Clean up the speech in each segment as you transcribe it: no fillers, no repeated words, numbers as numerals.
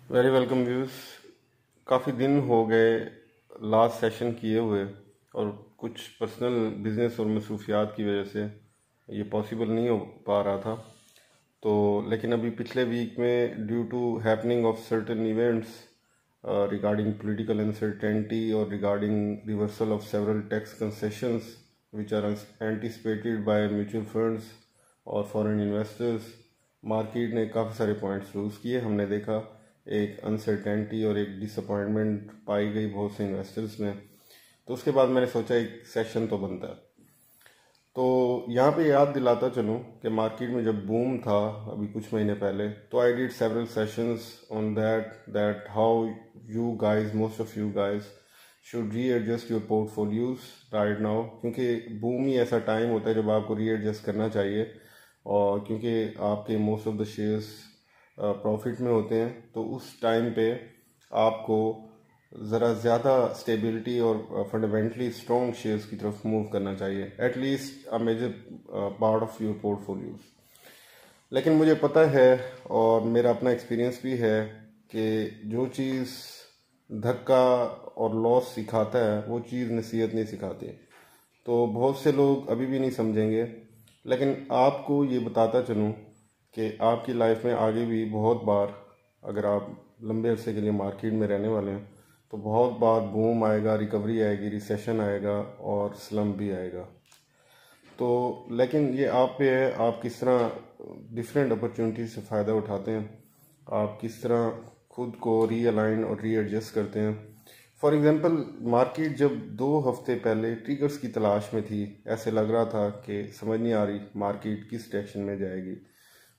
Very welcome views. काफ़ी दिन हो गए लास्ट सेशन किए हुए, और कुछ पर्सनल बिजनेस और मसरूफियात की वजह से ये पॉसिबल नहीं हो पा रहा था। तो लेकिन अभी पिछले वीक में due to happening of certain events regarding political uncertainty और regarding reversal of several tax concessions which are anticipated by mutual funds और फॉरेन इन्वेस्टर्स, मार्केट ने काफ़ी सारे पॉइंट्स लूज़ किए। हमने देखा एक अनसर्टेनिटी और एक डिसअपॉइंटमेंट पाई गई बहुत से इन्वेस्टर्स में। तो उसके बाद मैंने सोचा एक सेशन तो बनता है। तो यहाँ पे याद दिलाता चलूँ कि मार्केट में जब बूम था अभी कुछ महीने पहले, तो I did several sessions on that how you guys, most of you guys should readjust your portfolios right now, क्योंकि बूम ही ऐसा टाइम होता है जब आपको रीएडजस्ट करना चाहिए। और क्योंकि आपके most of the shares profit में होते हैं, तो उस टाइम पे आपको ज़रा ज़्यादा स्टेबिलिटी और फंडामेंटली स्ट्रॉन्ग शेयर्स की तरफ मूव करना चाहिए, at least a major part of your portfolios. लेकिन मुझे पता है और मेरा अपना एक्सपीरियंस भी है कि जो चीज़ धक्का और लॉस सिखाता है वो चीज़ नसीहत नहीं सिखाती। तो बहुत से लोग अभी भी नहीं समझेंगे, लेकिन आपको ये बताता चलूँ कि आपकी लाइफ में आगे भी बहुत बार, अगर आप लंबे अरसे के लिए मार्केट में रहने वाले हैं, तो बहुत बार बूम आएगा, रिकवरी आएगी, रिसेशन आएगा और स्लम्प भी आएगा। तो लेकिन ये आप पे है, आप किस तरह डिफरेंट अपॉर्चुनिटी से फ़ायदा उठाते हैं, आप किस तरह खुद को रीअलाइन और रीएडजस्ट करते हैं। फॉर एग्ज़ाम्पल, मार्केट जब 2 हफ्ते पहले ट्रिगर्स की तलाश में थी, ऐसे लग रहा था कि समझ नहीं आ रही मार्केट किस डायरेक्शन में जाएगी।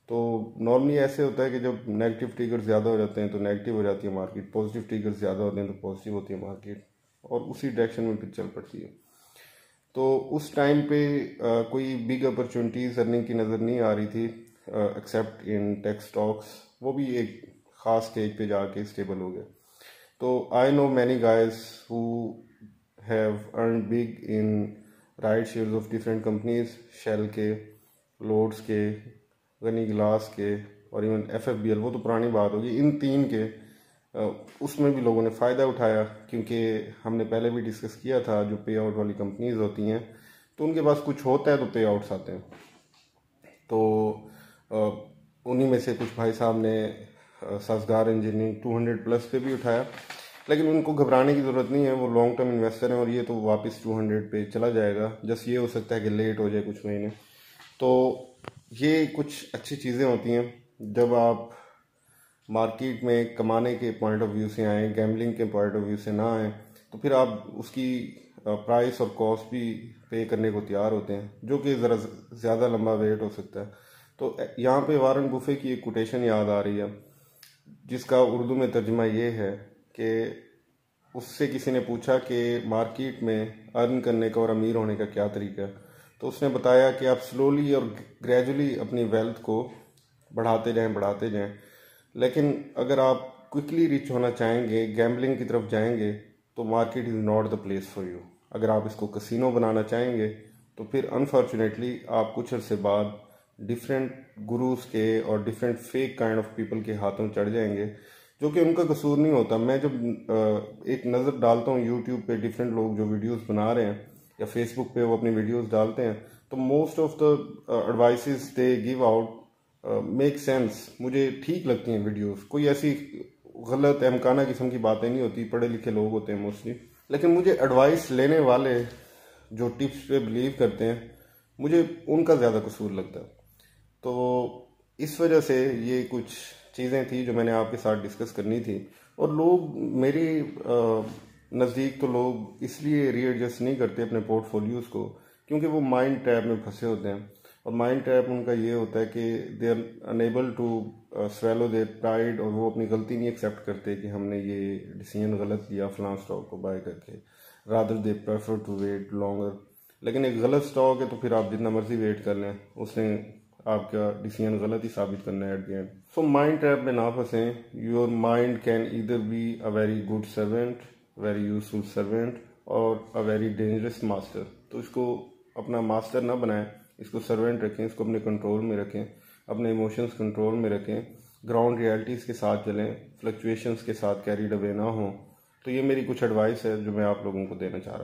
तो नॉर्मली ऐसे होता है कि जब नेगेटिव ट्रिगर्स ज़्यादा हो जाते हैं तो नेगेटिव हो जाती है मार्केट, पॉजिटिव ट्रिगर्स ज़्यादा होते हैं तो पॉजिटिव होती है मार्केट, और उसी डायरेक्शन में फिर चल पड़ती है। तो उस टाइम पे कोई बिग अपॉर्चुनिटीज़ अर्निंग की नज़र नहीं आ रही थी, एक्सेप्ट इन टेक स्टॉक्स। वो भी एक ख़ास स्टेज पे जाके स्टेबल हो गए। तो I know many guys who have earn big in right shares of different companies, Shell के, लोड्स के, गनी ग्लास के, और इवन FFBL, वो तो पुरानी बात होगी। इन 3 के उसमें भी लोगों ने फ़ायदा उठाया, क्योंकि हमने पहले भी डिस्कस किया था जो पे आउट वाली कंपनीज होती हैं तो उनके पास कुछ होता है तो पे आउट्स आते हैं। तो उन्हीं में से कुछ भाई साहब ने साजगार इंजीनियरिंग 200 प्लस पे भी उठाया, लेकिन उनको घबराने की ज़रूरत नहीं है, वो लॉन्ग टर्म इन्वेस्टर हैं और ये तो वापस 200 पे चला जाएगा। जस्ट ये हो सकता है कि लेट हो जाए कुछ महीने। तो ये कुछ अच्छी चीज़ें होती हैं जब आप मार्केट में कमाने के पॉइंट ऑफ व्यू से आएँ, गैम्बलिंग के पॉइंट ऑफ व्यू से ना आएँ, तो फिर आप उसकी प्राइस और कॉस्ट भी पे करने को तैयार होते हैं, जो कि ज़रा ज़्यादा लंबा वेट हो सकता है। तो यहाँ पे वारन बुफे की एक कोटेशन याद आ रही है, जिसका उर्दू में तर्जुमा ये है कि उससे किसी ने पूछा कि मार्केट में अर्न करने का और अमीर होने का क्या तरीका है। तो उसने बताया कि आप स्लोली और ग्रेजुअली अपनी वेल्थ को बढ़ाते जाएं, लेकिन अगर आप क्विकली रिच होना चाहेंगे, गैम्बलिंग की तरफ जाएंगे, तो market is not the place for you. अगर आप इसको कसिनो बनाना चाहेंगे तो फिर अनफॉर्चुनेटली आप कुछ अर्से बाद डिफरेंट गुरुज के और different fake kind of people के हाथों चढ़ जाएंगे, जो कि उनका कसूर नहीं होता। मैं जब एक नज़र डालता हूँ यूट्यूब पे डिफरेंट लोग जो वीडियोस बना रहे हैं या फेसबुक पे वो अपनी वीडियोस डालते हैं, तो most of the advices they give out make sense, मुझे ठीक लगती हैं वीडियोस। कोई ऐसी गलत अहमकाना किस्म की बातें नहीं होती, पढ़े लिखे लोग होते हैं मोस्टली। लेकिन मुझे एडवाइस लेने वाले जो टिप्स पे बिलीव करते हैं, मुझे उनका ज़्यादा कसूर लगता है। तो इस वजह से ये कुछ चीज़ें थी जो मैंने आपके साथ डिस्कस करनी थी। और लोग मेरे नज़दीक तो लोग इसलिए रीएडजस्ट नहीं करते अपने पोर्टफोलियोज़ को, क्योंकि वो माइंड ट्रैप में फंसे होते हैं। और माइंड ट्रैप उनका ये होता है कि they are unable to swallow their pride, और वो अपनी गलती नहीं एक्सेप्ट करते कि हमने ये डिसीजन गलत लिया फलां स्टॉक को बाय करके, rather they prefer to wait longer. लेकिन एक गलत स्टॉक है तो फिर आप जितना मर्जी वेट कर लें, उसने आपका डिसीजन गलत ही साबित करना है at the end. So mind trap में ना फंसें। Your mind can either be a very good servant, very useful servant, और अ वेरी डेंजरस मास्टर। तो इसको अपना मास्टर ना बनाएं, इसको सर्वेंट रखें, इसको अपने कंट्रोल में रखें, अपने इमोशंस कंट्रोल में रखें। ग्राउंड रियलिटीज़ के साथ चलें, फ्लक्चुएशंस के साथ कैरीड अवे ना हों। तो ये मेरी कुछ एडवाइस है जो मैं आप लोगों को देना चाह रहा था।